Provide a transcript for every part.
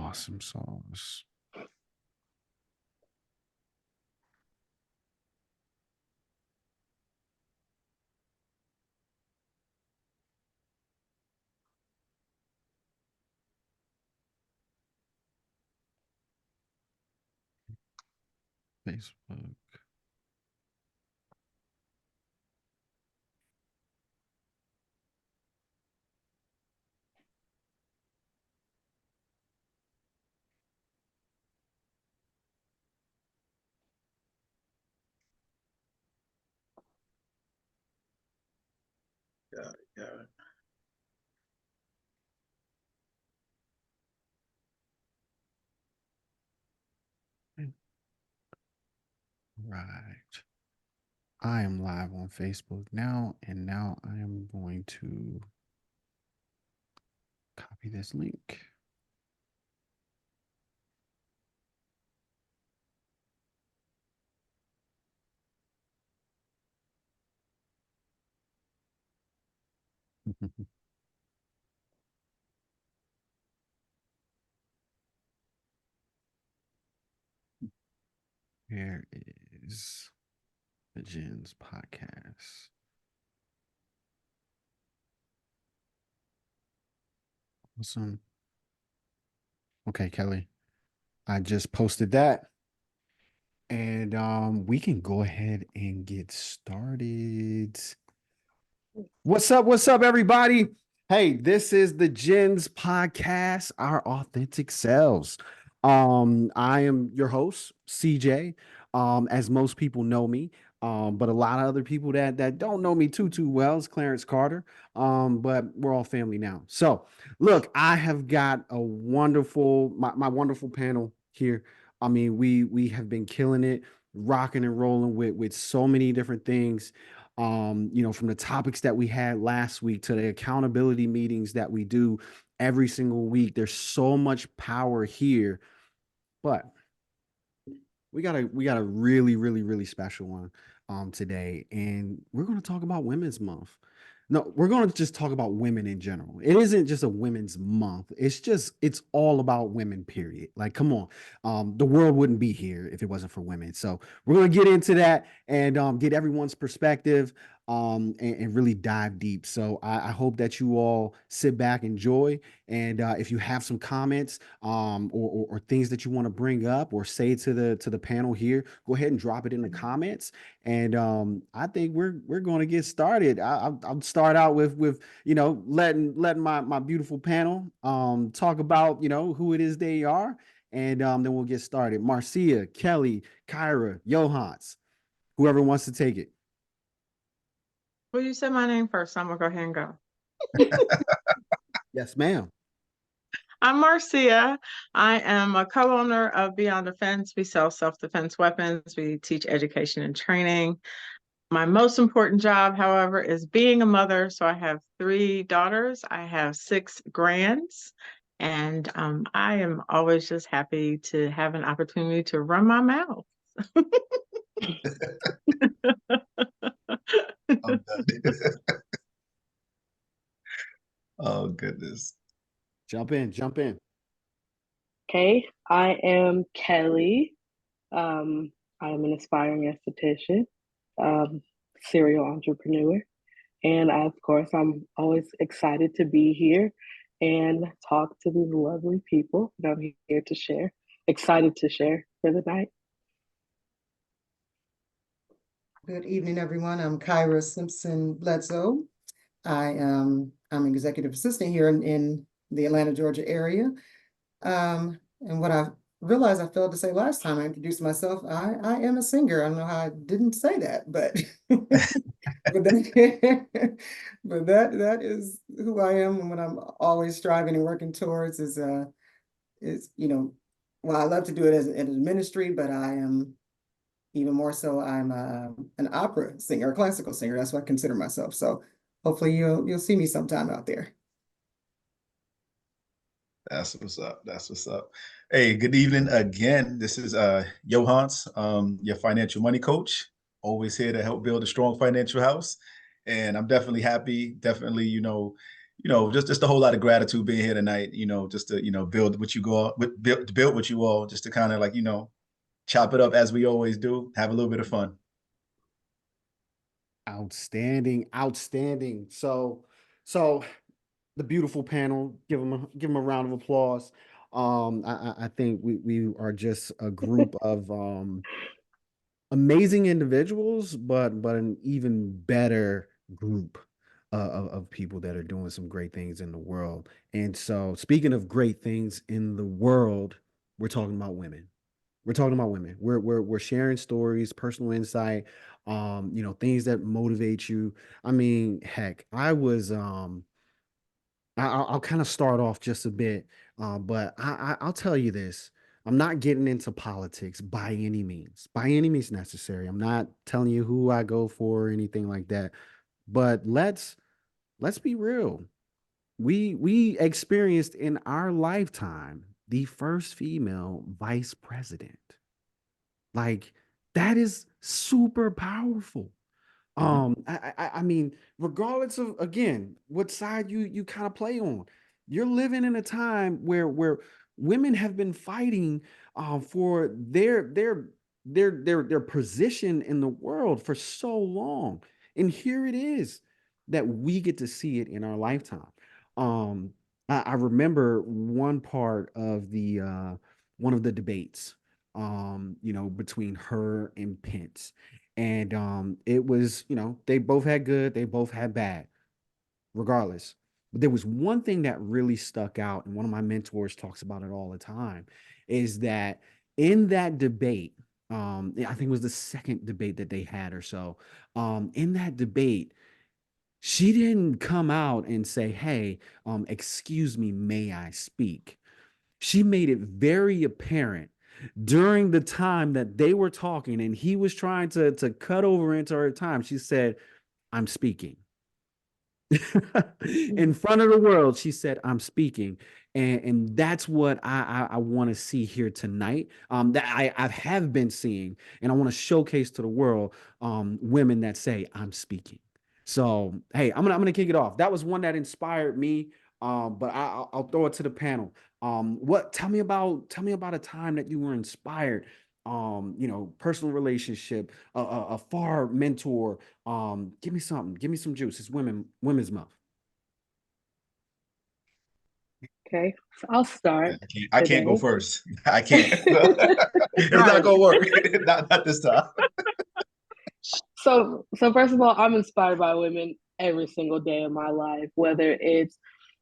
awesome sauce. Facebook. Got it, got it. Right. I am live on Facebook now, and now I am going to copy this link. Here is the Jens podcast. Awesome. Okay, Kelly, I just posted that, and we can go ahead and get started. What's up? What's up, everybody? Hey, this is the Jens podcast, our authentic selves. I am your host, CJ. As most people know me, but a lot of other people that don't know me too well is Clarence Carter. But we're all family now. So, look, I have got a wonderful my wonderful panel here. I mean, we have been killing it, rocking and rolling with so many different things, from the topics that we had last week to the accountability meetings that we do every single week. There's so much power here, but we got a really special one today, and we're going to talk about Women's Month. No, we're going to just talk about women in general. It isn't just a women's month. It's all about women, period. Like, come on. The world wouldn't be here if it wasn't for women. So we're going to get into that and get everyone's perspective and really dive deep. So I hope that you all sit back, enjoy. And if you have some comments or things that you want to bring up or say to the panel here, go ahead and drop it in the comments. And I think we're going to get started. I'll start out with letting my beautiful panel talk about who it is they are, and then we'll get started. Marcia, Kelly, Kyra, Johans, whoever wants to take it. Well, you said my name first, so I'm gonna go ahead and go. Yes, ma'am. I'm Marcia. I am a co-owner of Beyond Defense. We sell self-defense weapons. We teach education and training. My most important job, however, is being a mother. So I have 3 daughters. I have 6 grands. And I am always just happy to have an opportunity to run my mouth. I'm done. Oh, goodness. Jump in, jump in. Okay, I am Kelly. I am an aspiring esthetician, serial entrepreneur, and of course, I'm always excited to be here and talk to these lovely people that I'm here to share. Excited to share for the night. Good evening, everyone. I'm Kyra Simpson Bledsoe. I'm an executive assistant here in the Atlanta, Georgia area. And what I realized I failed to say last time I introduced myself, I am a singer. I don't know how I didn't say that, but but that is who I am, and what I'm always striving and working towards is well, I love to do it as a ministry, but I am even more so, I'm an opera singer, a classical singer. That's what I consider myself. So hopefully you'll see me sometime out there. That's what's up. That's what's up. Hey, good evening again. This is Johans, your financial money coach. Always here to help build a strong financial house. And I'm definitely happy, definitely, just a whole lot of gratitude being here tonight. Just to build what you go build what you all, just to kind of like chop it up as we always do, have a little bit of fun. Outstanding, outstanding. So the beautiful panel, give them a round of applause. I think we are just a group of amazing individuals, but an even better group of people that are doing some great things in the world. And so, speaking of great things in the world, we're talking about women. We're talking about women. We're sharing stories, personal insight, things that motivate you. I mean, heck, I'll kind of start off just a bit, but I'll tell you this. I'm not getting into politics by any means necessary. I'm not telling you who I go for or anything like that. But let's be real. We experienced in our lifetime the first female vice president. Like, that is super powerful. I mean, regardless of, again, what side you kind of play on, you're living in a time where women have been fighting for their position in the world for so long, and here it is that we get to see it in our lifetime. Um, I remember one part of the one of the debates, between her and Pence. And it was, they both had good, they both had bad, regardless. But there was one thing that really stuck out, and one of my mentors talks about it all the time, is that in that debate, I think it was the second debate that they had or so, in that debate, she didn't come out and say, "Hey, excuse me, may I speak?" She made it very apparent during the time that they were talking and he was trying to cut over into her time. She said, "I'm speaking." In front of the world, she said, "I'm speaking." And that's what I want to see here tonight. That I have been seeing, and I want to showcase to the world women that say, "I'm speaking." So hey, I'm gonna kick it off. That was one that inspired me. But I'll throw it to the panel. Tell me about a time that you were inspired. Personal relationship, a far mentor. Give me something. Give me some juice. It's women's month. Okay, so I'll start I can't go today. first. I can't. It's not gonna work. Not this time. So first of all, I'm inspired by women every single day of my life, whether it's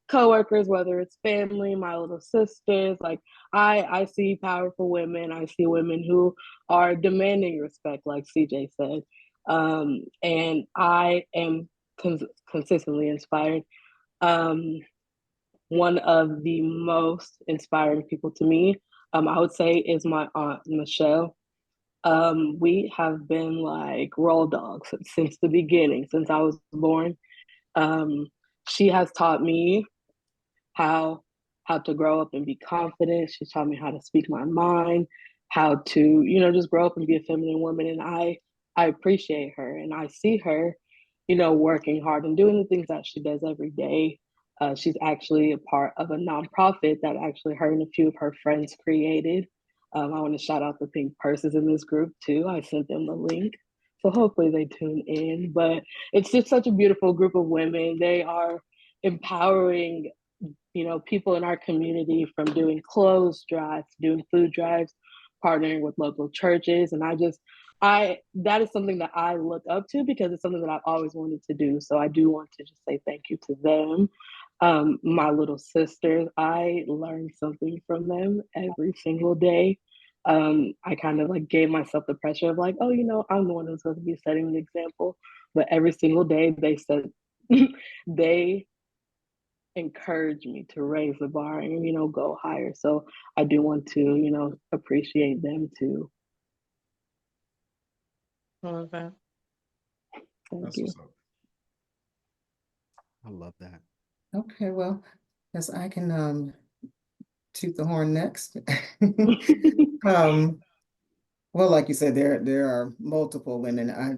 coworkers, whether it's family, my little sisters. Like I see powerful women. I see women who are demanding respect, like CJ said. And I am consistently inspired. Um, One of the most inspiring people to me, I would say, is my aunt Michelle. We have been like roll dogs since the beginning, since I was born. Um, she has taught me how how to grow up and be confident. She taught me how to speak my mind, how to, just grow up and be a feminine woman. And I appreciate her and I see her, working hard and doing the things that she does every day. She's actually a part of a nonprofit that actually her and a few of her friends created. I want to shout out the pink purses in this group too. I sent them the link. So hopefully they tune in. But it's just such a beautiful group of women. They are empowering, people in our community, from doing clothes drives, doing food drives, partnering with local churches. And that is something that I look up to because it's something that I've always wanted to do. So I do want to just say thank you to them. My little sisters, I learn something from them every single day. I kind of like gave myself the pressure of like, oh, I'm the one who's going to be setting the example. But every single day they said, they encourage me to raise the bar and go higher. So I do want to appreciate them too. I love that. Thank That's you. what's up. I love that. Okay, well, yes, I can toot the horn next. Well, like you said, there are multiple women. I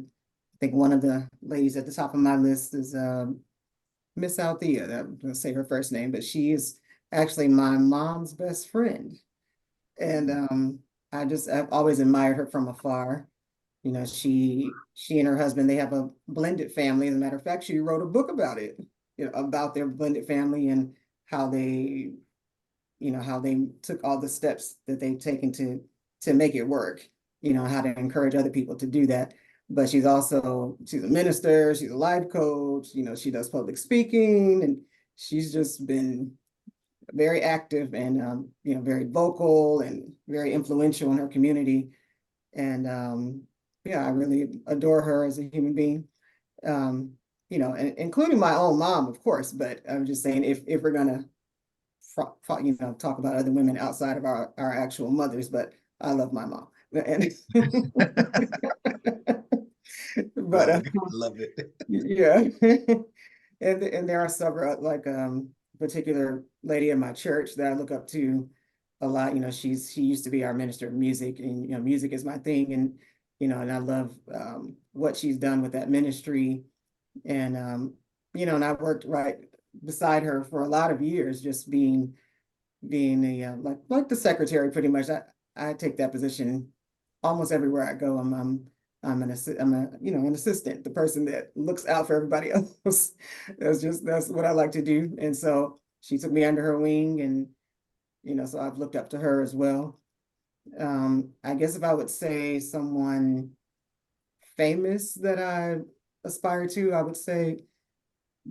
think one of the ladies at the top of my list is Miss Althea, I'm gonna say her first name, but she is actually my mom's best friend. And I've always admired her from afar. You know, she and her husband, they have a blended family. As a matter of fact, she wrote a book about it, you know, about their blended family and how they, you know, how they took all the steps that they've taken to make it work, you know, how to encourage other people to do that. But she's a minister, she's a life coach, you know, she does public speaking, and she's just been very active and you know, very vocal and very influential in her community. And yeah, I really adore her as a human being. Um, you know, and including my own mom, of course, but I'm just saying if we're gonna you know, talk about other women outside of our actual mothers, but I love my mom. And but Love it. yeah. And there are several, like particular lady in my church that I look up to a lot. You know, she used to be our minister of music, and you know, music is my thing, and you know, and I love what she's done with that ministry. And you know, and I worked right beside her for a lot of years, just being the like the secretary pretty much. I take that position almost everywhere I go. I'm you know, an assistant, the person that looks out for everybody else. That's what I like to do. And so she took me under her wing, and you know, so I've looked up to her as well. I guess if I would say someone famous that I aspire to, I would say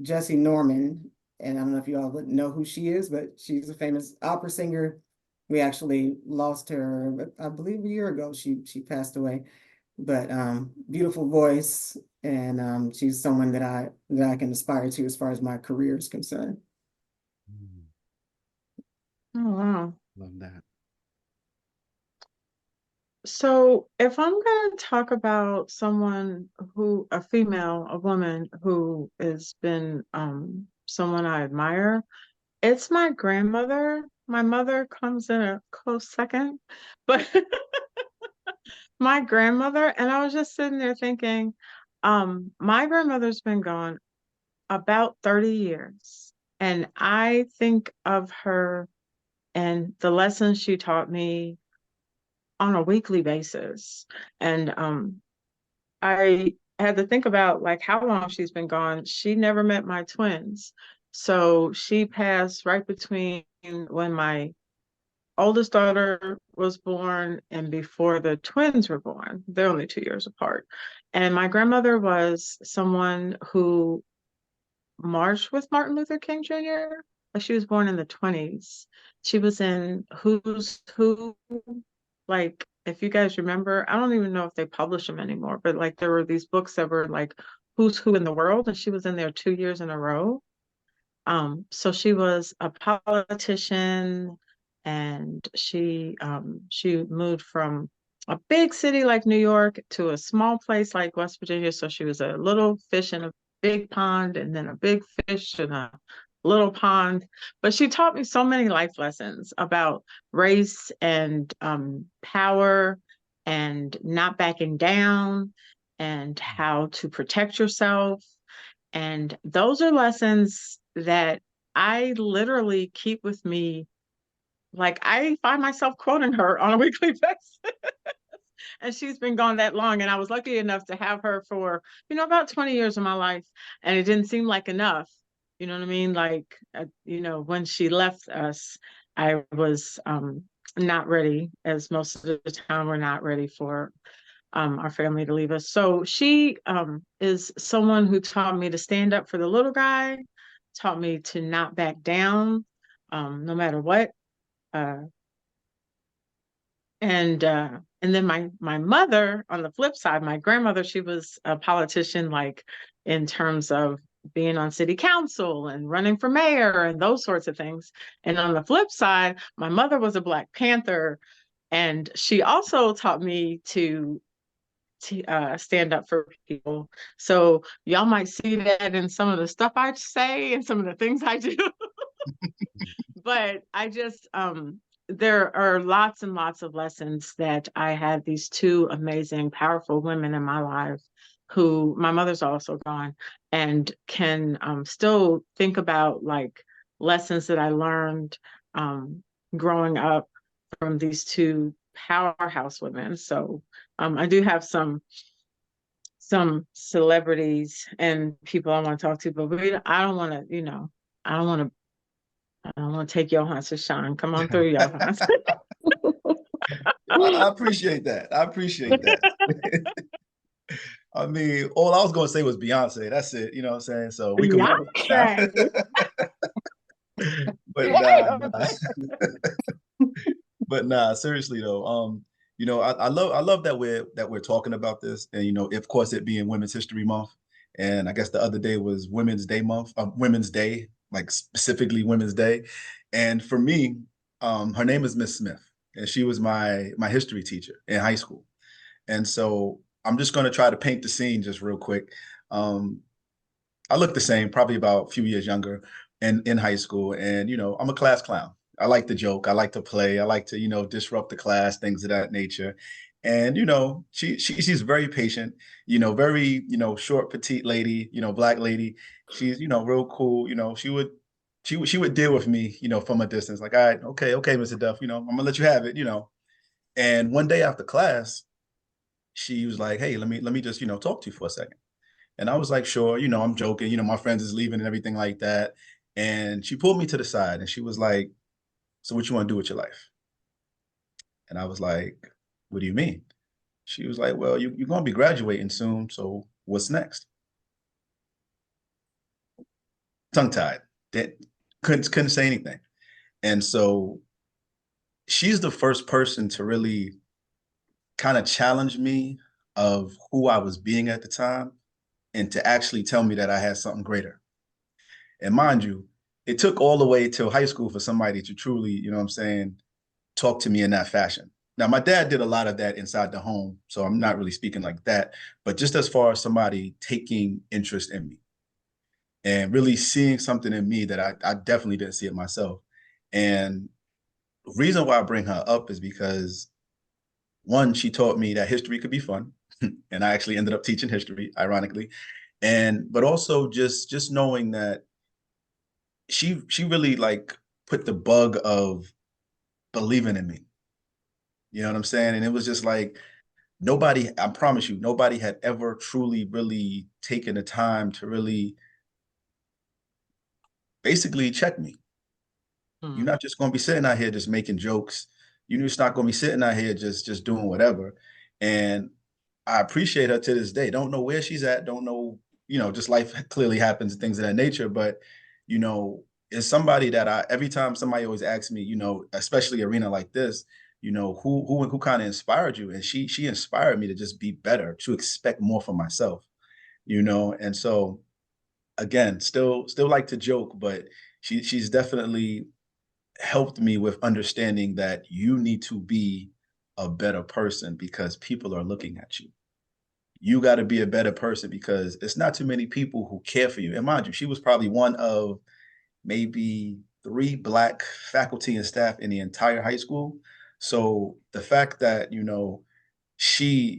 Jessie Norman. And I don't know if you all would know who she is, but she's a famous opera singer. We actually lost her, I believe, a year ago. She passed away. But beautiful voice, and she's someone that I can aspire to as far as my career is concerned. Mm, Oh, wow. love that. So if I'm going to talk about someone who, a female, a woman who has been someone I admire, it's my grandmother. My mother comes in a close second, but my grandmother, and I was just sitting there thinking, my grandmother's been gone about 30 years, and I think of her and the lessons she taught me on a weekly basis. And I had to think about like how long she's been gone. She never met my twins. So she passed right between when my oldest daughter was born and before the twins were born. They're only 2 years apart. And my grandmother was someone who marched with Martin Luther King Jr. She was born in the 20s. She was in Who's Who, like if you guys remember, I don't even know if they publish them anymore, but like there were these books that were like Who's Who in the World, and she was in there 2 years in a row. So she was a politician, and she moved from a big city like New York to a small place like West Virginia. So she was a little fish in a big pond, and then a big fish in a little pond. But she taught me so many life lessons about race and power and not backing down and how to protect yourself. And those are lessons that I literally keep with me. Like I find myself quoting her on a weekly basis. And she's been gone that long. And I was lucky enough to have her for, you know, about 20 years of my life. And it didn't seem like enough. You know what I mean? Like, you know, when she left us, I was not ready, as most of the time we're not ready for our family to leave us. So she is someone who taught me to stand up for the little guy, taught me to not back down, no matter what. Uh, and then my mother, on the flip side, my grandmother, she was a politician, like in terms of being on city council and running for mayor and those sorts of things. And on the flip side, my mother was a Black Panther, and she also taught me to stand up for people. So y'all might see that in some of the stuff I say and some of the things I do. But I just there are lots and lots of lessons that I had these two amazing, powerful women in my life who my mother's also gone, and can still think about like lessons that I learned growing up from these two powerhouse women. So I do have some celebrities and people I want to talk to, but I don't want to, I don't want to. I don't want to take Johann to Sean. Come on through, Johann. I appreciate that. I appreciate that. I mean, all I was going to say was Beyonce. That's it. You know what I'm saying? So we can. Beyonce. But nah. But nah, seriously though, I love that we're talking about this, and of course, it being Women's History Month, and I guess the other day was Women's Day month, Women's Day, like specifically Women's Day, and for me, her name is Miss Smith, and she was my history teacher in high school, and so I'm just going to try to paint the scene just real quick. I look the same, probably about a few years younger, in high school, and I'm a class clown. I like to joke. I like to play. I like to, disrupt the class, things of that nature. And she's very patient. Very short, petite lady. Black lady. She's real cool. She would deal with me. From a distance. Like, all right, okay, Mr. Duff. I'm gonna let you have it. And one day after class, she was like, "Hey, let me just talk to you for a second." And I was like, "Sure." I'm joking. My friends is leaving and everything like that. And she pulled me to the side and she was like, "So what you want to do with your life?" And I was like, "What do you mean?" She was like, "Well, you're going to be graduating soon. So what's next?" Tongue tied. Couldn't say anything. And so she's the first person to really kind of challenge me of who I was being at the time and to actually tell me that I had something greater. And mind you, it took all the way till high school for somebody to truly, what I'm saying, talk to me in that fashion. Now, my dad did a lot of that inside the home, so I'm not really speaking like that. But just as far as somebody taking interest in me and really seeing something in me that I definitely didn't see it myself. And the reason why I bring her up is because, one, she taught me that history could be fun. And I actually ended up teaching history, ironically. But also just knowing that she really like put the bug of believing in me. You know what I'm saying? And it was just like nobody, I promise you, nobody had ever truly, really taken the time to really basically check me. You're not just going to be sitting out here just making jokes. You're just not going to be sitting out here just doing whatever. And I appreciate her to this day. Don't know where she's at. Don't know, just life clearly happens and things of that nature. But, it's somebody that every time somebody always asks me, especially arena like this, who kind of inspired you? And she inspired me to just be better, to expect more from myself, And so again, still like to joke, but she's definitely helped me with understanding that you need to be a better person because people are looking at you. You got to be a better person because it's not too many people who care for you. And mind you, she was probably one of maybe 3 Black faculty and staff in the entire high school. So the fact that, she,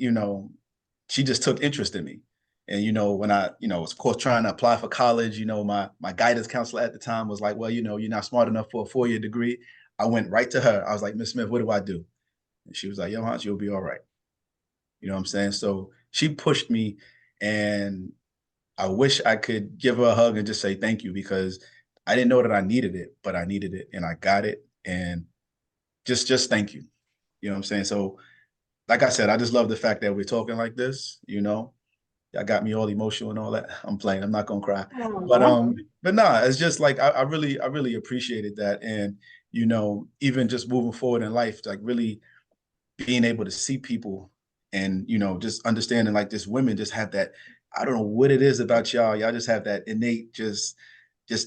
she just took interest in me. And, when I, was of course trying to apply for college, my guidance counselor at the time was like, "Well, you're not smart enough for a 4-year degree." I went right to her. I was like, "Miss Smith, what do I do?" And she was like, "Johann, you'll be all right." You know what I'm saying? So she pushed me, and I wish I could give her a hug and just say thank you because I didn't know that I needed it, but I needed it and I got it. And just thank you. You know what I'm saying? So like I said, I just love the fact that we're talking like this, I got me all emotional and all that. I'm playing. I'm not gonna cry. But nah, it's just like I really appreciated that. And even just moving forward in life, like really being able to see people and just understanding like this women just have that, I don't know what it is about y'all. Y'all just have that innate just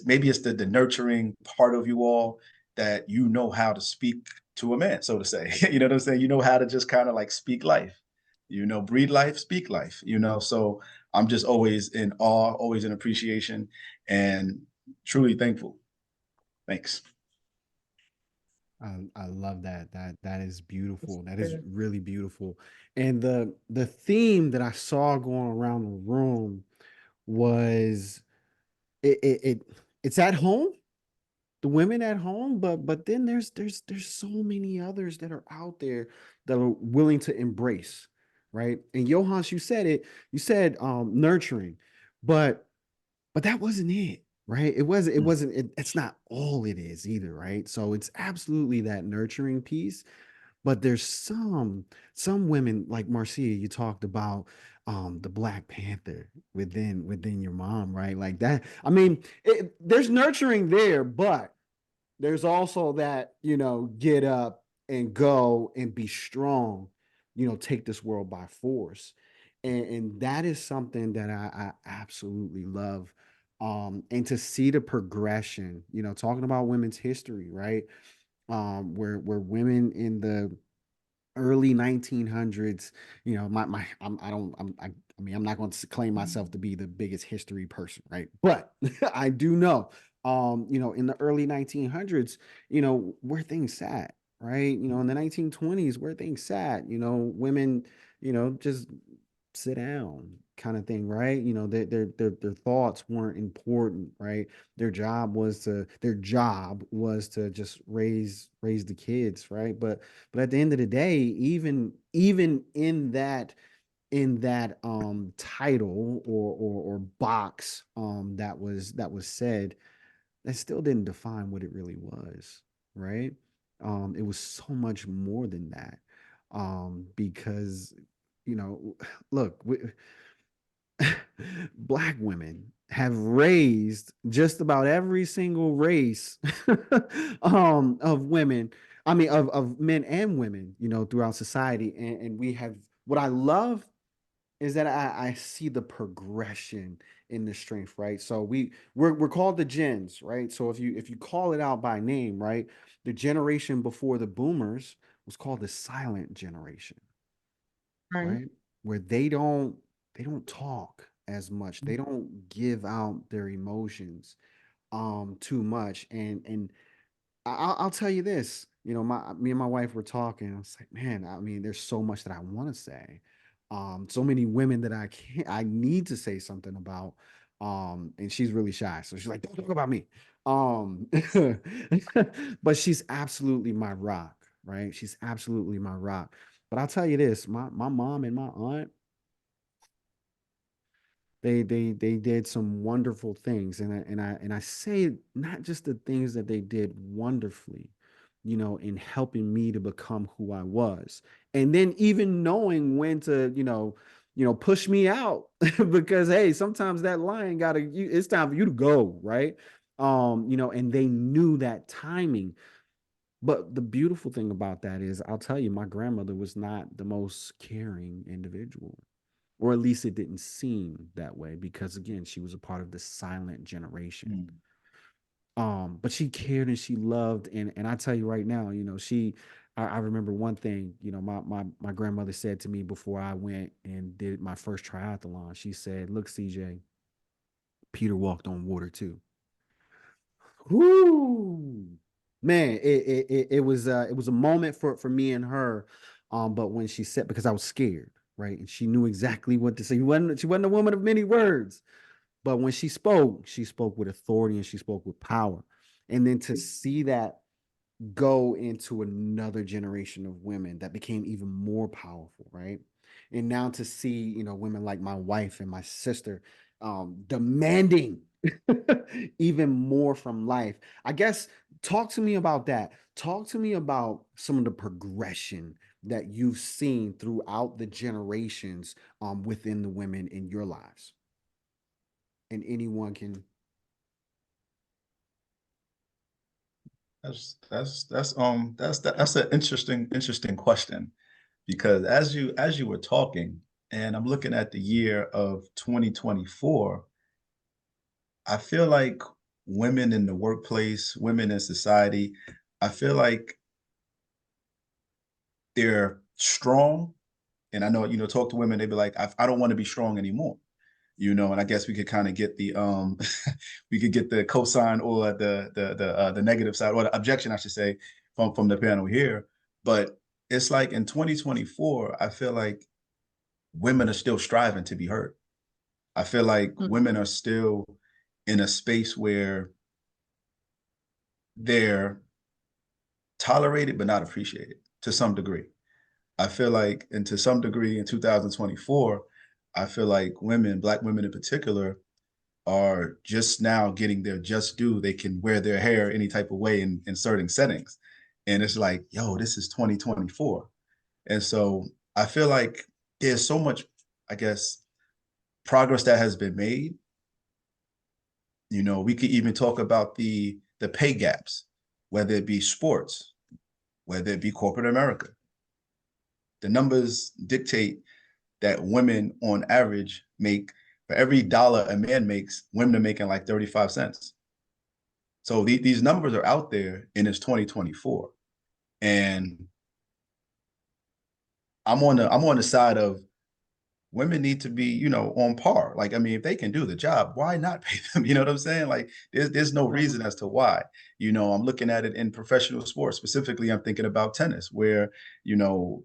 maybe it's the nurturing part of you all that how to speak to a man, so to say. You know what I'm saying? You know how to just kind of like speak life, breathe life, speak life, So I'm just always in awe, always in appreciation, and truly thankful. Thanks. I love that. That is beautiful. That is Good. really beautiful. And the theme that I saw going around the room was it it's at home, the women at home, but then there's so many others that are out there that are willing to embrace, right? And Johannes, you said it, you said nurturing, but that wasn't it, right? Mm. It's not all it is either, right? So it's absolutely that nurturing piece, but there's some women like Marcia, you talked about the Black Panther within your mom, right? Like that. I mean, there's nurturing there, but there's also that, get up and go and be strong, take this world by force. And that is something that I absolutely love. And to see the progression, talking about women's history, right? Where women in the early 1900s, my I don't I mean, I'm not going to claim myself to be the biggest history person, right? But I do know, in the early 1900s, where things sat, right? In the 1920s, where things sat, women, just sit down kind of thing, right? Their thoughts weren't important, right? Their job was to just raise the kids, right? But at the end of the day, even in that title or box that was said, that still didn't define what it really was, right? It was so much more than that. Because look, Black women have raised just about every single race of women, I mean of men and women, throughout society. And we have, what I love is that I see the progression in the strength, right? So we're called the gens, right? So if you call it out by name, right, the generation before the boomers was called the silent generation, Right. right? Where they don't talk as much. They don't give out their emotions too much. And I'll tell you this, me and my wife were talking. I was like, man, I mean, there's so much that I want to say. So many women that I need to say something about. And she's really shy. So she's like, don't talk about me. Um, but she's absolutely my rock, right? She's absolutely my rock. But I'll tell you this, my mom and my aunt, they did some wonderful things, and I say not just the things that they did wonderfully, in helping me to become who I was, and then even knowing when to, push me out because hey, sometimes that lion it's time for you to go, right? And they knew that timing. But the beautiful thing about that is, I'll tell you, my grandmother was not the most caring individual, or at least it didn't seem that way, because again, she was a part of the silent generation. Mm. But she cared and she loved, and I tell you right now, I remember one thing, my grandmother said to me before I went and did my first triathlon. She said, look, CJ, Peter walked on water too. Whoo, man, it was a moment for me and her. But when she said, because I was scared, right, and she knew exactly what to say. She wasn't a woman of many words, but when she spoke with authority and she spoke with power. And then to see that go into another generation of women that became even more powerful, right? And now to see, women like my wife and my sister demanding even more from life. I guess, talk to me about that. Talk to me about some of the progression that you've seen throughout the generations within the women in your lives. And anyone can. That's an interesting question, because as you were talking, and I'm looking at the year of 2024, I feel like women in the workplace, women in society, I feel like they're strong. And I know, talk to women, they'd be like, I don't want to be strong anymore. And I guess we could kind of get the we could get the cosign or the negative side, or the objection, I should say, from the panel here, but it's like in 2024, I feel like women are still striving to be heard. I feel like women are still in a space where they're tolerated but not appreciated to some degree. I feel like, and to some degree in 2024, I feel like women, Black women in particular, are just now getting their just due. They can wear their hair any type of way in certain settings. And it's like, yo, this is 2024. And so I feel like there's so much, I guess, progress that has been made. You know, we could even talk about the pay gaps, whether it be sports, whether it be corporate America. The numbers dictate that women on average make, for every dollar a man makes, women are making like 35 cents. So these numbers are out there, and it's 2024. And I'm on the side of women need to be, you know, on par. Like, I mean, if they can do the job, why not pay them? You know what I'm saying? Like, there's no reason as to why. You know, I'm looking at it in professional sports. Specifically, I'm thinking about tennis, where, you know,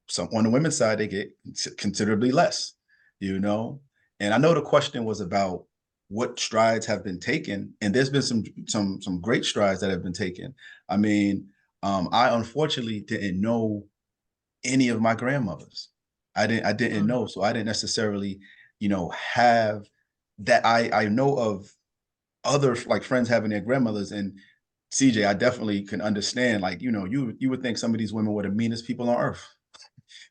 some on the women's side, they get considerably less, you know? And I know the question was about what strides have been taken, and there's been some great strides that have been taken. I mean, I unfortunately didn't know any of my grandmothers. I didn't know, so I didn't necessarily, you know, have that. I know of other like friends having their grandmothers, and CJ, I definitely can understand. Like, you know, you would think some of these women were the meanest people on earth,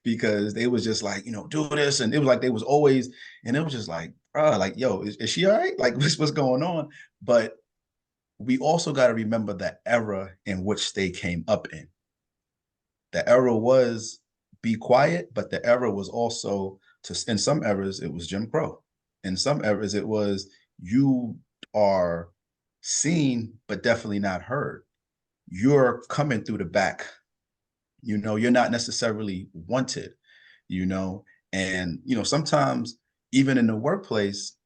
because they was just like, you know, do this, and it was like they was always, and it was just like, like, yo, is she all right? Like, what's going on? But we also got to remember the era in which they came up in. The era was be quiet, but the era was also, in some eras it was Jim Crow. In some eras it was, you are seen but definitely not heard. You're coming through the back. You know, you're not necessarily wanted, you know. And, you know, sometimes even in the workplace,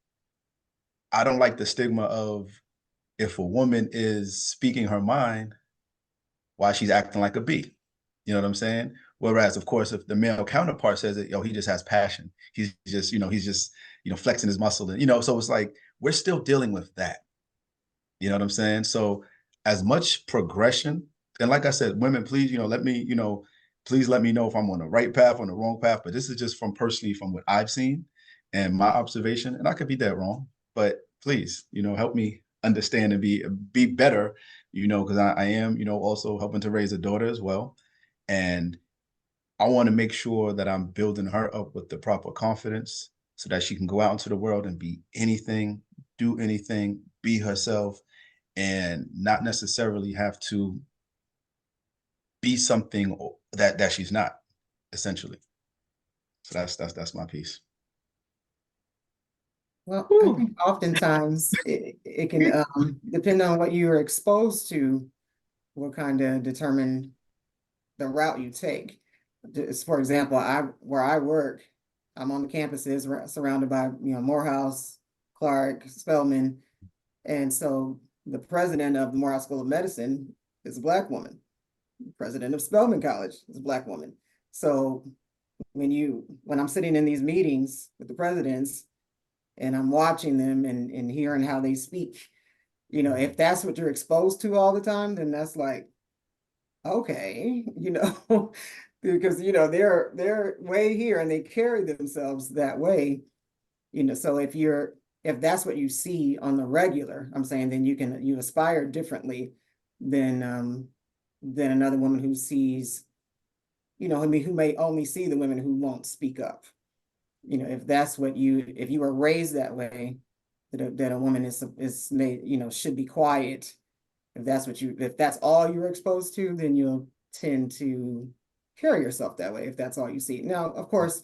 I don't like the stigma of, if a woman is speaking her mind, why she's acting like a bee. You know what I'm saying? Whereas, of course, if the male counterpart says it, yo, he just has passion. He's just, you know, flexing his muscle. And, you know, so it's like, we're still dealing with that. You know what I'm saying? So as much progression, and like I said, women, please, you know, please let me know if I'm on the right path, on the wrong path. But this is just from personally from what I've seen and my observation. And I could be that wrong, but please, you know, help me understand and be better, you know, because I am, you know, also helping to raise a daughter as well. And I want to make sure that I'm building her up with the proper confidence so that she can go out into the world and be anything, do anything, be herself, and not necessarily have to be something that she's not, essentially. So that's my piece. Well, I think oftentimes it can depend on what you are exposed to, will kind of determine the route you take. Just for example, where I work, I'm on the campuses surrounded by, you know, Morehouse, Clark, Spelman. And so the president of the Morehouse School of Medicine is a Black woman. The president of Spelman College is a Black woman. So when I'm sitting in these meetings with the presidents and I'm watching them and hearing how they speak, you know, if that's what you're exposed to all the time, then that's like, okay, you know, because, you know, they're way here and they carry themselves that way, you know. So if that's what you see on the regular, I'm saying, then you aspire differently than another woman who sees, you know, I mean, who may only see the women who won't speak up. You know, if you were raised that way, that a woman is made, you know, should be quiet. If that's all you're exposed to, then you'll tend to carry yourself that way if that's all you see. Now, of course,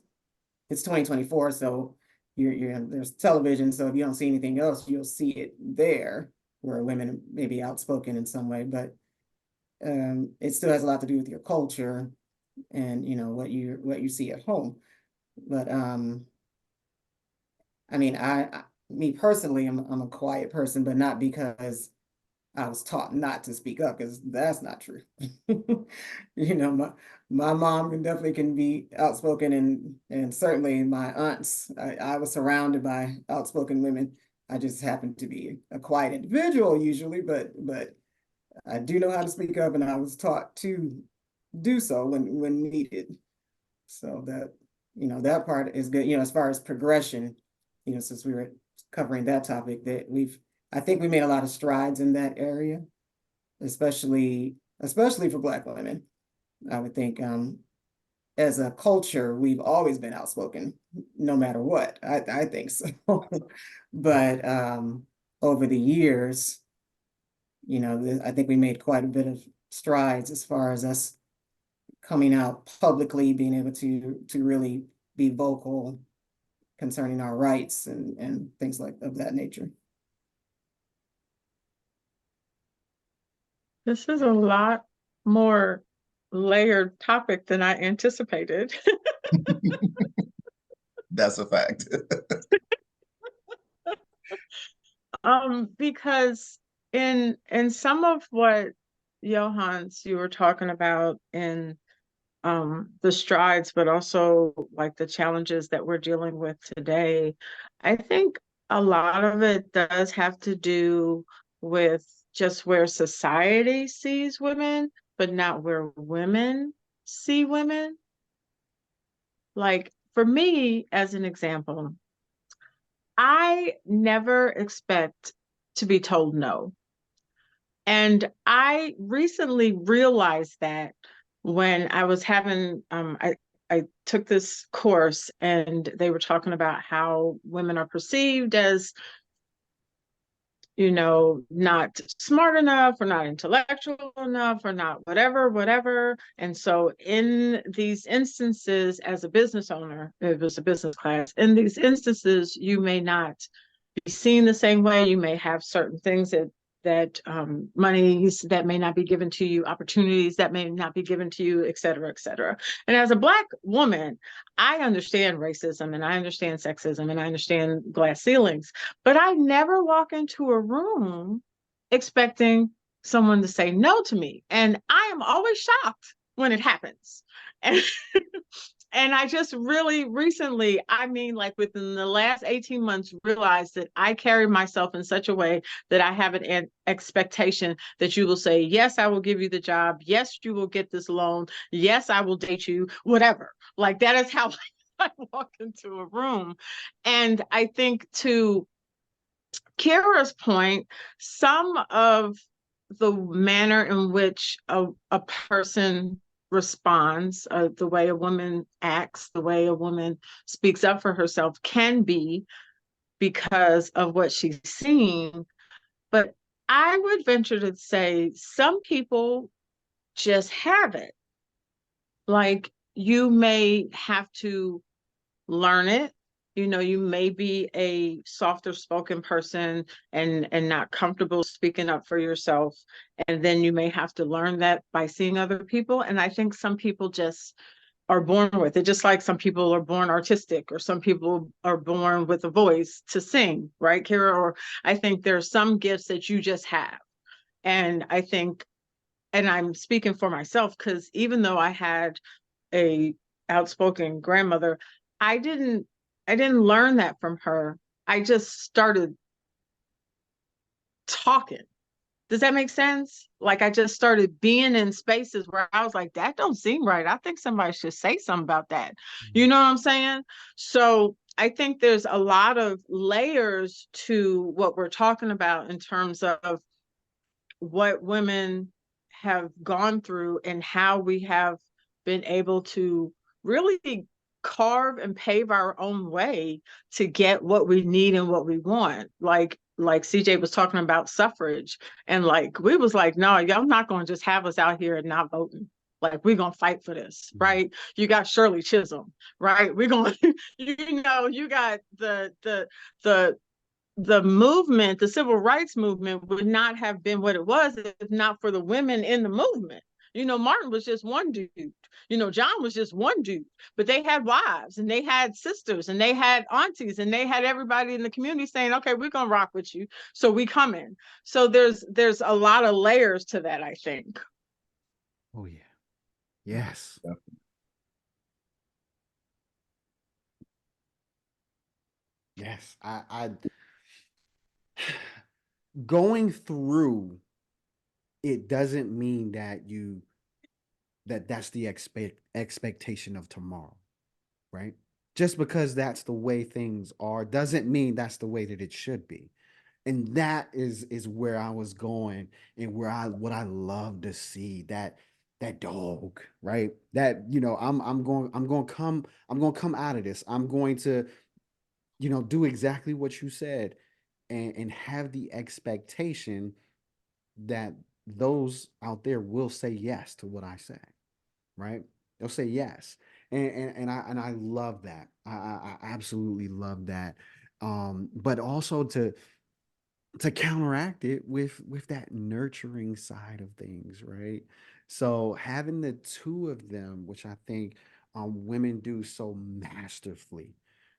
it's 2024, so there's television, so if you don't see anything else, you'll see it there, where women may be outspoken in some way, but it still has a lot to do with your culture and, you know, what you see at home. But I mean, me personally, I'm a quiet person, but not because I was taught not to speak up, because that's not true. You know, my mom definitely can be outspoken, and certainly my aunts. I was surrounded by outspoken women. I just happened to be a quiet individual usually, but I do know how to speak up, and I was taught to do so when needed. So that, that part is good. As far as progression, since we were covering that topic, that I think we made a lot of strides in that area, especially for Black women. I would think, as a culture, we've always been outspoken, no matter what. I think so. But over the years, I think we made quite a bit of strides as far as us coming out publicly, being able to really be vocal concerning our rights and things of that nature. This is a lot more layered topic than I anticipated. That's a fact. Because in some of what Johannes you were talking about in the strides, but also like the challenges that we're dealing with today, I think a lot of it does have to do with just where society sees women, but not where women see women. Like for me, as an example, I never expect to be told no. And I recently realized that when I was having, I took this course and they were talking about how women are perceived as, not smart enough or not intellectual enough or not whatever. And so in these instances, as a business owner, it was a business class, in these instances, you may not be seen the same way. You may have certain things that monies that may not be given to you, opportunities that may not be given to you, et cetera, et cetera. And as a Black woman, I understand racism and I understand sexism and I understand glass ceilings, but I never walk into a room expecting someone to say no to me. And I am always shocked when it happens. And and I just really recently, I mean, like within the last 18 months, realized that I carry myself in such a way that I have an expectation that you will say, yes, I will give you the job. Yes, you will get this loan. Yes, I will date you, whatever. Like that is how I walk into a room. And I think to Kira's point, some of the manner in which a person responds, the way a woman acts, the way a woman speaks up for herself can be because of what she's seen. But I would venture to say some people just have it. Like you may have to learn it. You may be a softer spoken person and not comfortable speaking up for yourself. And then you may have to learn that by seeing other people. And I think some people just are born with it, just like some people are born artistic or some people are born with a voice to sing, right, Kira? Or I think there's some gifts that you just have. And I think, and I'm speaking for myself, because even though I had a outspoken grandmother, I didn't learn that from her. I just started talking. Does that make sense? Like I just started being in spaces where I was like, that don't seem right. I think somebody should say something about that. You know what I'm saying? So I think there's a lot of layers to what we're talking about in terms of what women have gone through and how we have been able to really carve and pave our own way to get what we need and what we want. Like CJ was talking about suffrage, and like we was like, no, y'all not going to just have us out here and not voting. Like we're going to fight for this, right? You got Shirley Chisholm, right? We're going you got the movement, the civil rights movement would not have been what it was if not for the women in the movement. You know, Martin was just one dude. You know, John was just one dude, but they had wives and they had sisters and they had aunties and they had everybody in the community saying, okay, we're going to rock with you. So we come in. So there's a lot of layers to that, I think. Oh yeah. Yes. Yes. I going through it doesn't mean that that's the expectation of tomorrow, right? Just because that's the way things are doesn't mean that's the way that it should be. And that is where I was going, and what I love to see, that dog, right? That, I'm going to come out of this. I'm going to, do exactly what you said, and have the expectation that those out there will say yes to what I say, right? They'll say yes. And I love that. I absolutely love that. But also to counteract it with that nurturing side of things, right? So having the two of them, which I think women do so masterfully,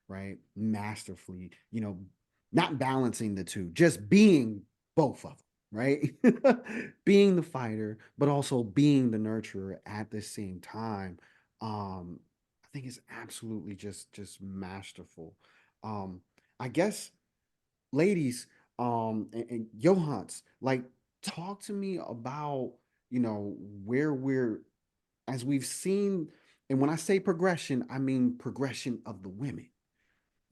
right? Masterfully, not balancing the two, just being both of them, right? Being the fighter, but also being the nurturer at the same time. I think is absolutely just masterful. I guess, ladies, and Johans, like, talk to me about, where we're, as we've seen, and when I say progression, I mean progression of the women,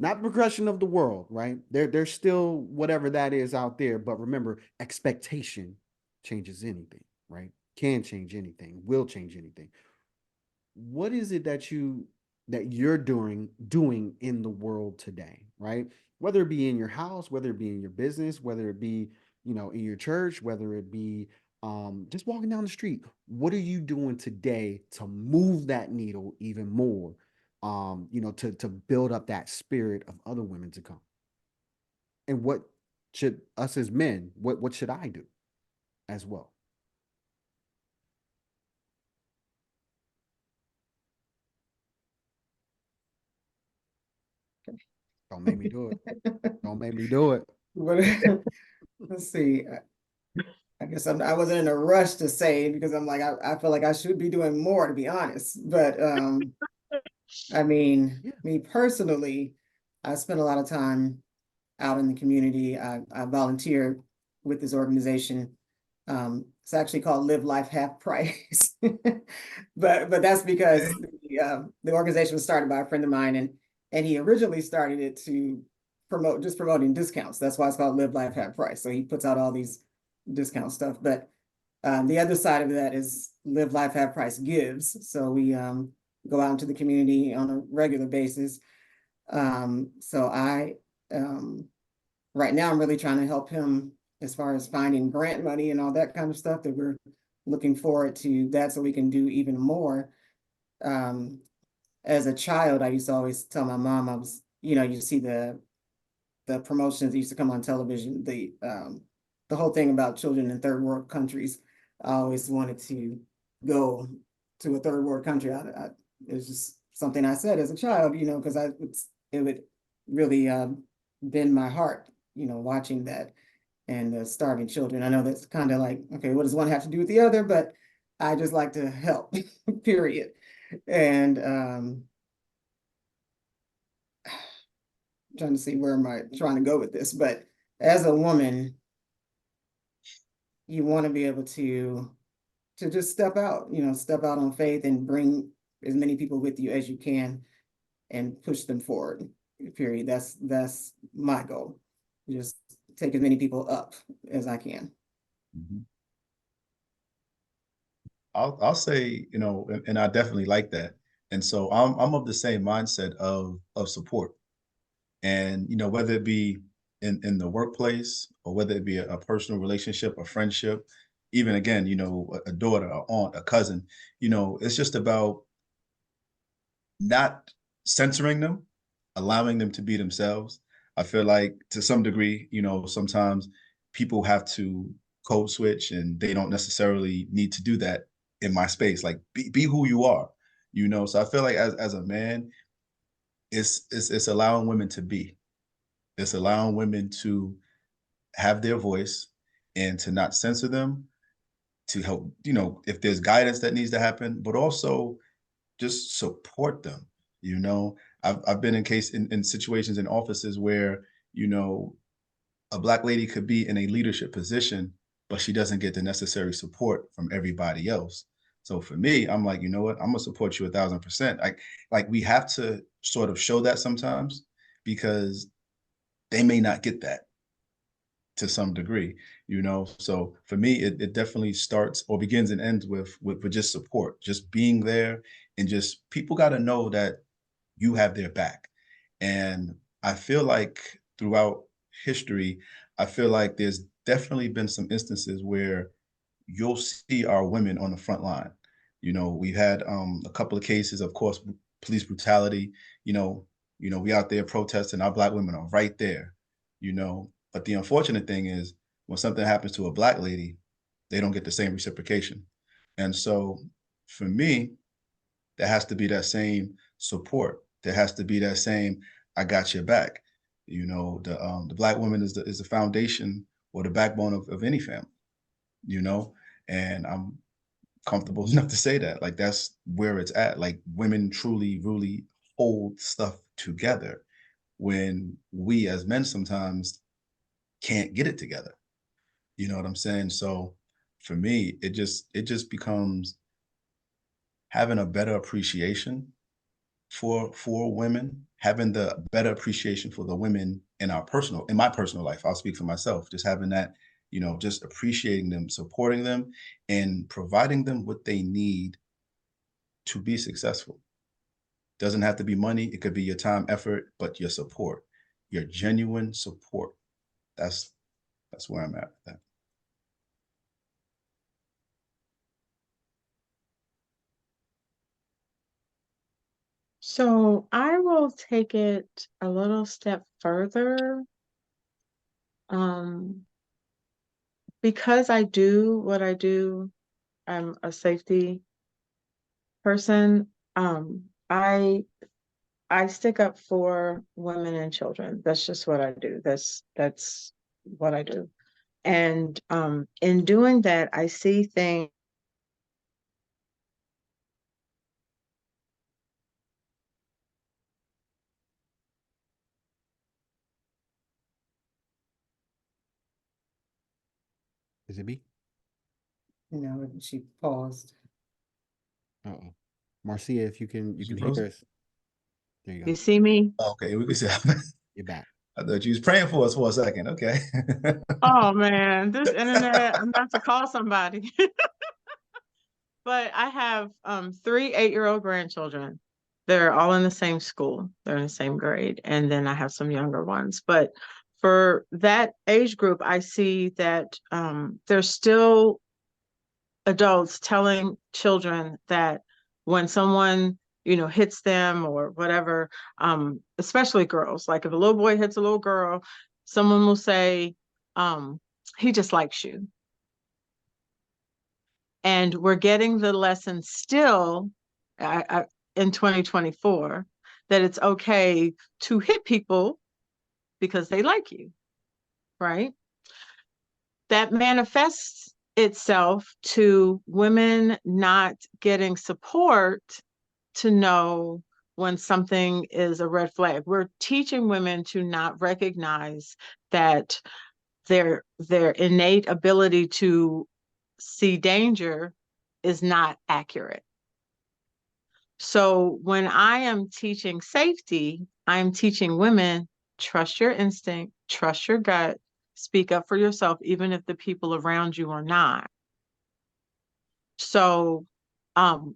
not progression of the world, right? There's still whatever that is out there, but remember, expectation changes anything, right? Can change anything, will change anything. What is it that you're doing in the world today, right? Whether it be in your house, whether it be in your business, whether it be, in your church, whether it be just walking down the street. What are you doing today to move that needle even more? To build up that spirit of other women to come. And what should us as men, what should I do as well? Don't make me do it. Don't make me do it. But let's see. I guess I wasn't in a rush to say, because I'm like, I feel like I should be doing more, to be honest. But I mean, Yeah. me personally, I spend a lot of time out in the community. I volunteer with this organization. It's actually called Live Life Half Price. but that's because the organization was started by a friend of mine, and he originally started it to promoting discounts. That's why it's called Live Life Half Price. So he puts out all these discount stuff. But the other side of that is Live Life Half Price Gives. So we go out into the community on a regular basis. So I right now I'm really trying to help him as far as finding grant money and all that kind of stuff, that we're looking forward to that, so we can do even more. As a child, I used to always tell my mom, I was, you see the promotions that used to come on television, the whole thing about children in third world countries. I always wanted to go to a third world country. It was just something I said as a child, because it would really bend my heart, watching that, and starving children. I know that's kind of like, okay, what does one have to do with the other? But I just like to help, period. And trying to see where am I trying to go with this, but as a woman, you want to be able to just step out on faith, and bring as many people with you as you can, and push them forward, period. That's my goal. Just take as many people up as I can. Mhm. I'll say, and I definitely like that. And so I'm of the same mindset of support. And, whether it be in the workplace, or whether it be a personal relationship, a friendship, even again, a daughter, a aunt, a cousin, it's just about not censoring them, allowing them to be themselves. I feel like, to some degree, sometimes people have to code switch, and they don't necessarily need to do that in my space. Like be who you are, you know. So I feel like as a man, it's allowing women to be. It's allowing women to have their voice and to not censor them, to help, you know, if there's guidance that needs to happen, but also just support them. You know, I've been in situations in offices where, you know, a Black lady could be in a leadership position, but she doesn't get the necessary support from everybody else. So for me, I'm like, you know what? I'm gonna support you 1,000%. Like we have to sort of show that sometimes, because they may not get that to some degree, you know. So for me, it definitely starts or begins and ends with just support, just being there, and just people got to know that you have their back. And I feel like throughout history, I feel like there's definitely been some instances where you'll see our women on the front line. You know, we've had a couple of cases, of course, police brutality. We out there protesting. Our Black women are right there. You know, but the unfortunate thing is when something happens to a Black lady, they don't get the same reciprocation. And so, for me, there has to be that same support. There has to be that same "I got your back." You know, the Black woman is the foundation or the backbone of any family. You know, and I'm comfortable enough to say that. Like that's where it's at. Like women truly, really hold stuff together when we as men sometimes can't get it together. You know what I'm saying? So for me, it just becomes having a better appreciation for women, having the better appreciation for the women in my personal life. I'll speak for myself, just having that, you know, just appreciating them, supporting them, and providing them what they need to be successful. Doesn't have to be money, it could be your time, effort, but your support, your genuine support. That's that's where I'm at with that. So I will take it a little step further. Because I do what I do, I'm a safety person. I stick up for women and children. That's just what I do. That's what I do. And in doing that, I see things. Is it me? No, she paused. Uh-oh. Marcia, if you She can hear frozen? us. There you You go. see me? Okay, we can see. You're back. I thought you was praying for us for a second. Okay. Oh man, this internet, I'm about to call somebody. But I have 3 8-year-old grandchildren. They're all in the same school. They're in the same grade. And then I have some younger ones. But for that age group, I see that there's still adults telling children that when someone, hits them or whatever, especially girls, like if a little boy hits a little girl, someone will say, he just likes you. And we're getting the lesson still in 2024 that it's okay to hit people because they like you, right? That manifests itself to women not getting support to know when something is a red flag. We're teaching women to not recognize that their innate ability to see danger is not accurate. So when I am teaching safety, I'm teaching women, trust your instinct, trust your gut, speak up for yourself, even if the people around you are not. So,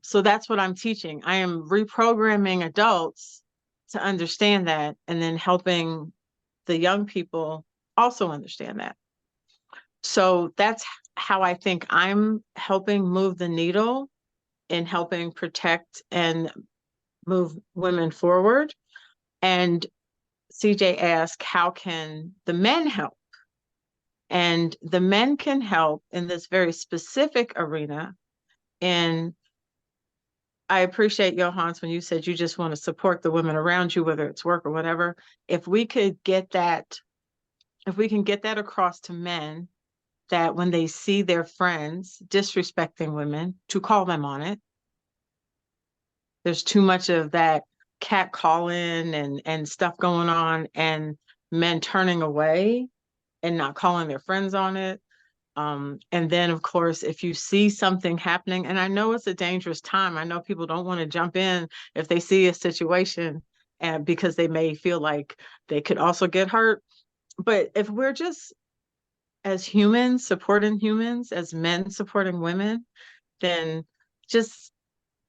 so that's what I'm teaching. I am reprogramming adults to understand that, and then helping the young people also understand that. So that's how I think I'm helping move the needle in helping protect and move women forward. And CJ asked, how can the men help? And the men can help in this very specific arena And I appreciate Johannes when you said you just want to support the women around you, whether it's work or whatever. If we can get that across to men, that when they see their friends disrespecting women, to call them on it. There's too much of that cat calling and stuff going on, and men turning away and not calling their friends on it. And then, of course, if you see something happening, and I know it's a dangerous time, I know people don't want to jump in if they see a situation, and because they may feel like they could also get hurt. But if we're just as humans supporting humans, as men supporting women, then just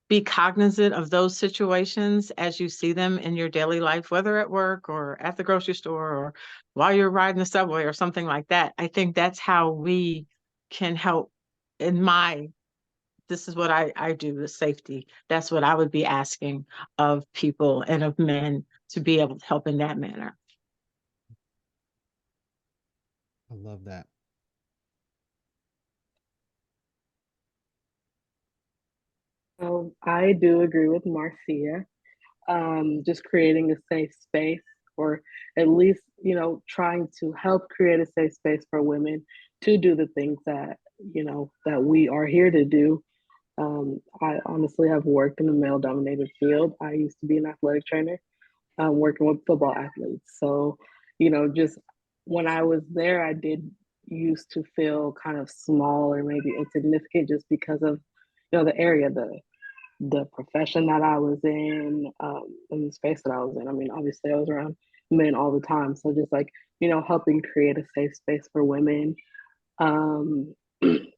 be cognizant of those situations as you see them in your daily life, whether at work or at the grocery store or while you're riding the subway or something like that. I think that's how we can help. This is what I do, the safety. That's what I would be asking of people and of men, to be able to help in that manner. I love that. So I do agree with Marcia. Just creating a safe space, or at least, trying to help create a safe space for women to do the things that, that we are here to do. I honestly have worked in a male dominated field. I used to be an athletic trainer, working with football athletes. So, just when I was there, I did used to feel kind of small or maybe insignificant just because of, the area, the profession that I was in the space that I was in. I mean, obviously, I was around men all the time. So just like, helping create a safe space for women. Um, in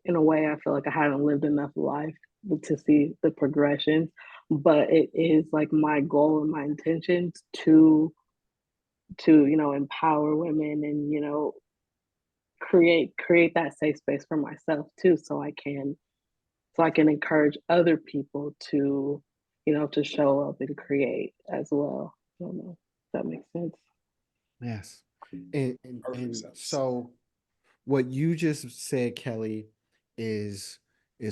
a way, I feel like I haven't lived enough life to see the progressions, but it is like my goal and my intentions to empower women and create that safe space for myself too, so I can encourage other people to, to show up and create as well. I don't know if that makes sense. Yes. And Perfect sense. so what you just said, Kelly, is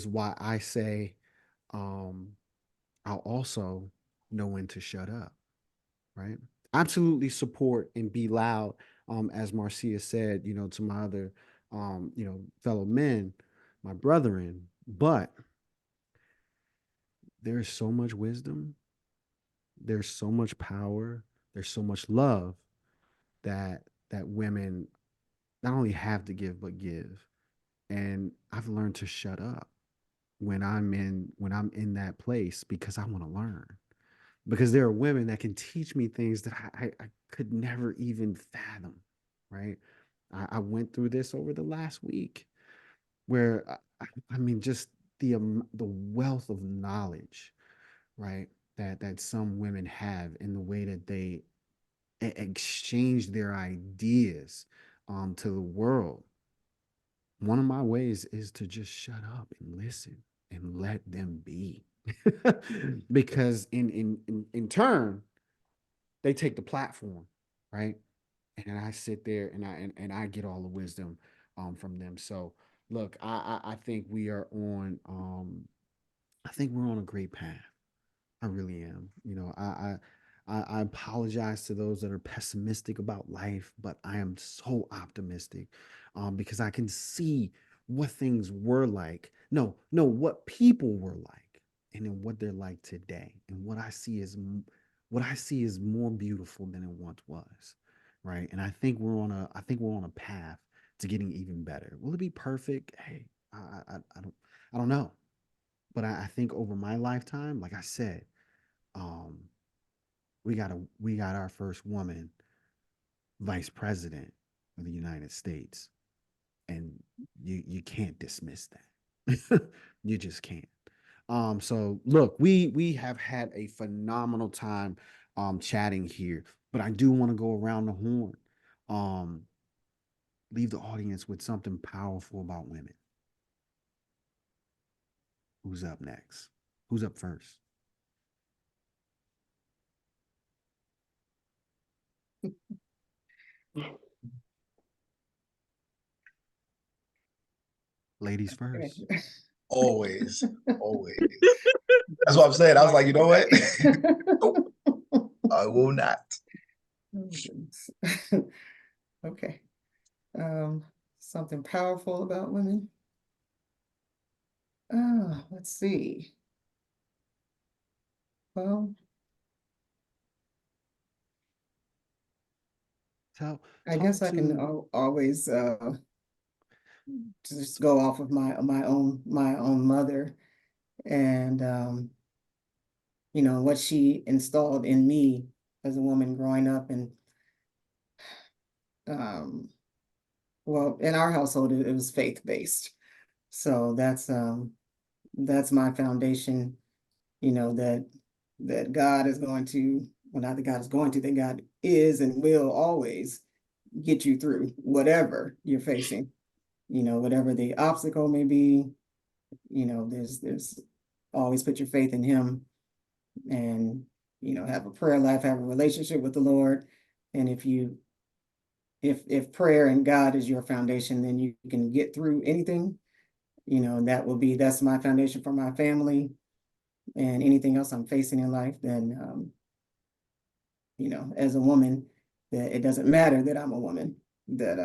why I say I'll also know when to shut up, right? Absolutely support and be loud, as Marcia said, to my other fellow men, my brethren, but there's so much wisdom, there's so much power, there's so much love that women not only have to give but give. And I've learned to shut up when I'm in that place, because I want to learn. Because there are women that can teach me things that I could never even fathom, right? I went through this over the last week, where I mean, just the wealth of knowledge, right? That some women have in the way that they exchange their ideas to the world. One of my ways is to just shut up and listen and let them be. Because in turn, they take the platform, right? And I sit there and I get all the wisdom from them. So look, I think we are on I think we're on a great path. I really am. I apologize to those that are pessimistic about life, but I am so optimistic, because I can see what things were like. No, what people were like, and then what they're like today. And what I see is more beautiful than it once was, right? And I think we're on a path to getting even better. Will it be perfect? Hey, I don't know, but I think over my lifetime, like I said, um, we got our first woman vice president of the United States, and you can't dismiss that. You just can't. So look, we have had a phenomenal time chatting here, but I do want to go around the horn. Um, leave the audience with something powerful about women. Who's up next? Who's up first? Ladies first. Always, always. That's what I'm saying. I was like, you know what? Nope, I will not. Oh, goodness. Okay. Something powerful about women. Let's see. Well, So I guess talk I can to always just go off of my own mother, and you know what she installed in me as a woman growing up. And um well, in our household it was faith-based, so that's my foundation, you know, that God is going to, well, not that God is going to, that God is and will always get you through whatever you're facing, you know, whatever the obstacle may be. You know, there's always put your faith in him, and, you know, have a prayer life, have a relationship with the Lord. And if prayer and God is your foundation, then you can get through anything, you know. And that's my foundation for my family, and anything else I'm facing in life. Then you know, as a woman, that it doesn't matter that I'm a woman, that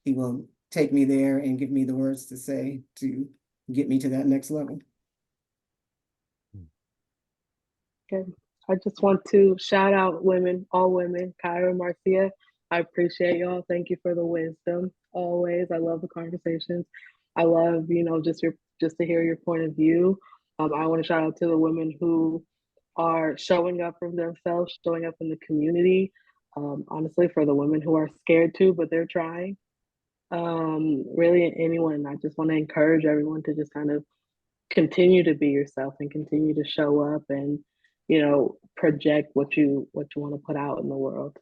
he will take me there and give me the words to say to get me to that next level. Okay. I just want to shout out women, all women, Kyra, Marcia. I appreciate y'all. Thank you for the wisdom. Always. I love the conversations. I love, you know, just to hear your point of view. I want to shout out to the women who are showing up for themselves, showing up in the community. Honestly, for the women who are scared to, but they're trying. Really anyone. I just want to encourage everyone to just kind of continue to be yourself and continue to show up and, you know, project what you want to put out in the world.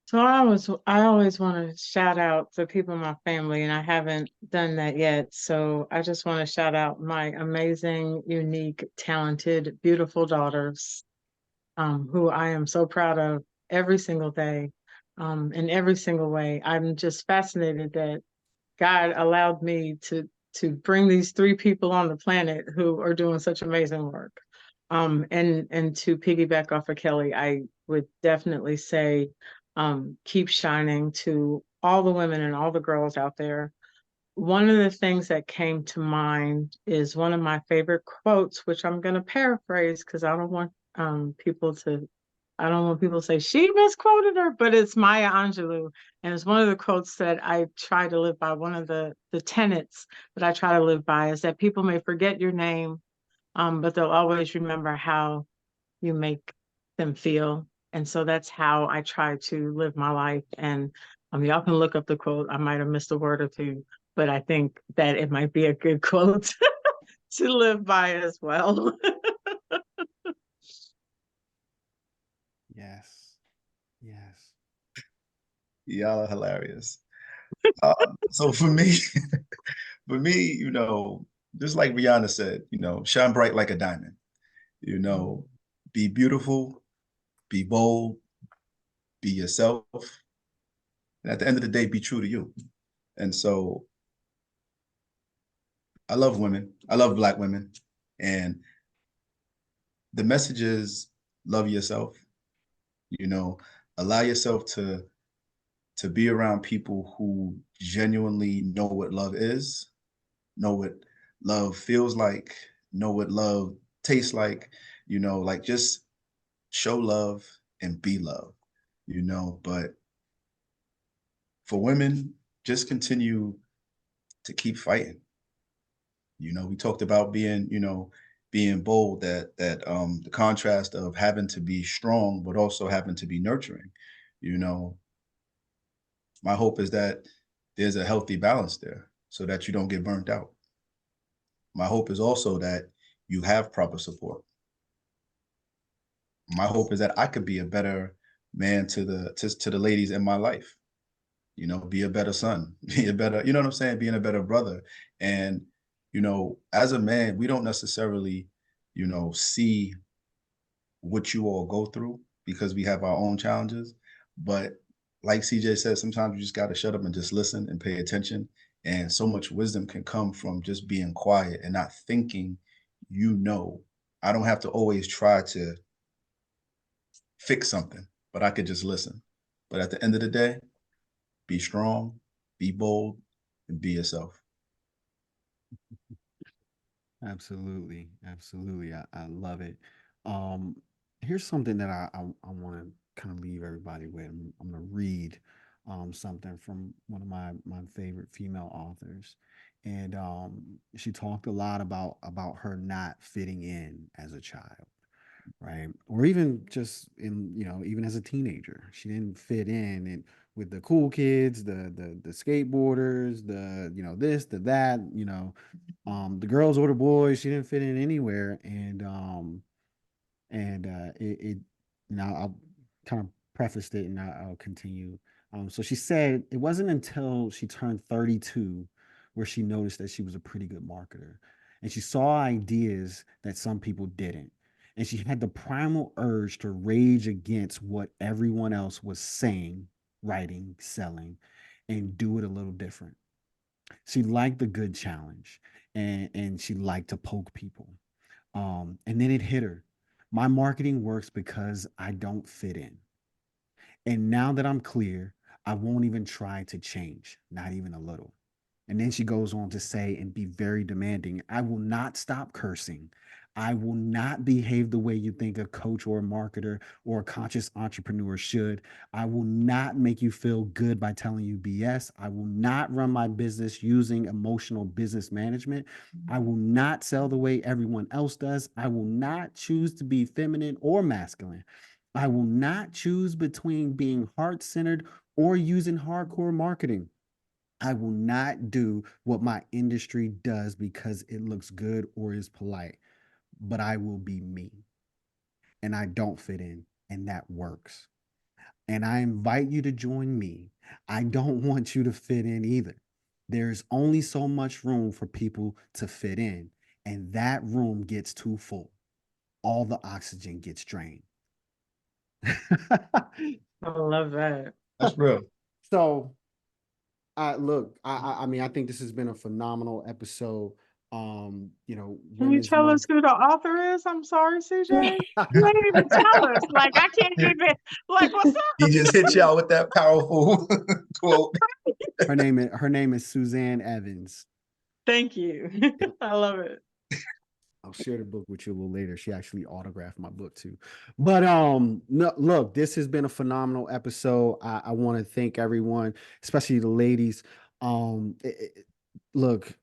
So I always want to shout out the people in my family, and I haven't done that yet. So I just want to shout out my amazing, unique, talented, beautiful daughters, who I am so proud of every single day, in every single way. I'm just fascinated that God allowed me to bring these three people on the planet who are doing such amazing work. And to piggyback off of Kelly, I would definitely say, keep shining to all the women and all the girls out there. One of the things that came to mind is one of my favorite quotes, which I'm going to paraphrase because I don't want people to say she misquoted her, but it's Maya Angelou. And it's one of the quotes that I try to live by. One of the tenets that I try to live by is that people may forget your name, but they'll always remember how you make them feel. And so that's how I try to live my life. And y'all can look up the quote. I might have missed a word or two, but I think that it might be a good quote to live by as well. yes, yes. Y'all are hilarious. So for me, you know, just like Rihanna said, you know, shine bright like a diamond. You know, be beautiful, be bold, be yourself. And at the end of the day, be true to you. And so I love women. I love Black women. And the message is love yourself, you know, allow yourself to be around people who genuinely know what love is, know what love feels like, know what love tastes like, you know, like just show love and be love, you know. But for women, just continue to keep fighting. You know, we talked about being, you know, being bold, that the contrast of having to be strong, but also having to be nurturing. You know, my hope is that there's a healthy balance there so that you don't get burnt out. My hope is also that you have proper support. My hope is that I could be a better man to the ladies in my life. You know, be a better son, be a better, you know what I'm saying, being a better brother. And you know, as a man, we don't necessarily, you know, see what you all go through because we have our own challenges. But like CJ said, sometimes you just got to shut up and just listen and pay attention. And so much wisdom can come from just being quiet and not thinking, I don't have to always try to fix something, but I could just listen. But at the end of the day, be strong, be bold, and be yourself. Absolutely, absolutely. I love it. Um, Here's something that I want to kind of leave everybody with. I'm gonna read something from one of my favorite female authors, and she talked a lot about her not fitting in as a child, right? Or even just in, even as a teenager, she didn't fit in and with the cool kids, the skateboarders, the this, the that, the girls or the boys, she didn't fit in anywhere. It now I'll kind of prefaced it and I'll continue. So she said it wasn't until she turned 32 where she noticed that she was a pretty good marketer. And she saw ideas that some people didn't. And she had the primal urge to rage against what everyone else was saying, writing, selling, and do it a little different. She liked the good challenge and she liked to poke people. And then it hit her. My marketing works because I don't fit in. And now that I'm clear, I won't even try to change, not even a little. And then she goes on to say and be very demanding, I will not stop cursing. I will not behave the way you think a coach or a marketer or a conscious entrepreneur should. I will not make you feel good by telling you BS. I will not run my business using emotional business management. I will not sell the way everyone else does. I will not choose to be feminine or masculine. I will not choose between being heart centered or using hardcore marketing. I will not do what my industry does because it looks good or is polite, but I will be me. And I don't fit in, and that works. And I invite you to join me. I don't want you to fit in either. There's only so much room for people to fit in, and that room gets too full. All the oxygen gets drained. I love that. That's real. So, look, I mean, I think this has been a phenomenal episode. Can you Women's tell Month. us who the author is? I'm sorry, CJ. You ain't even tell us. Like, I can't even, like, what's up? He just hit y'all with that powerful quote. Her name is Suzanne Evans. Thank you. I love it. I'll share the book with you a little later. She actually autographed my book too. But no, look, this has been a phenomenal episode. I want to thank everyone, especially the ladies. Look,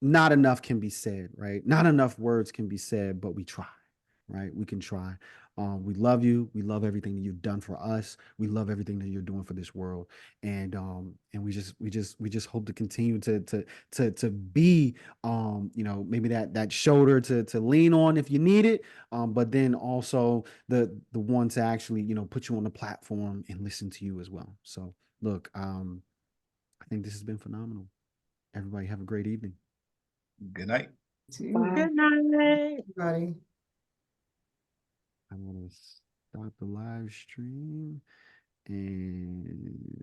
not enough can be said, right? Not enough words can be said, but we try, right? We can try. We love you. We love everything that you've done for us. We love everything that you're doing for this world, and we just hope to continue to be, maybe that shoulder to lean on if you need it, but then also the one to actually put you on the platform and listen to you as well. So look, I think this has been phenomenal. Everybody have a great evening. Good night. Bye. Good night. Everybody. I want to stop the live stream and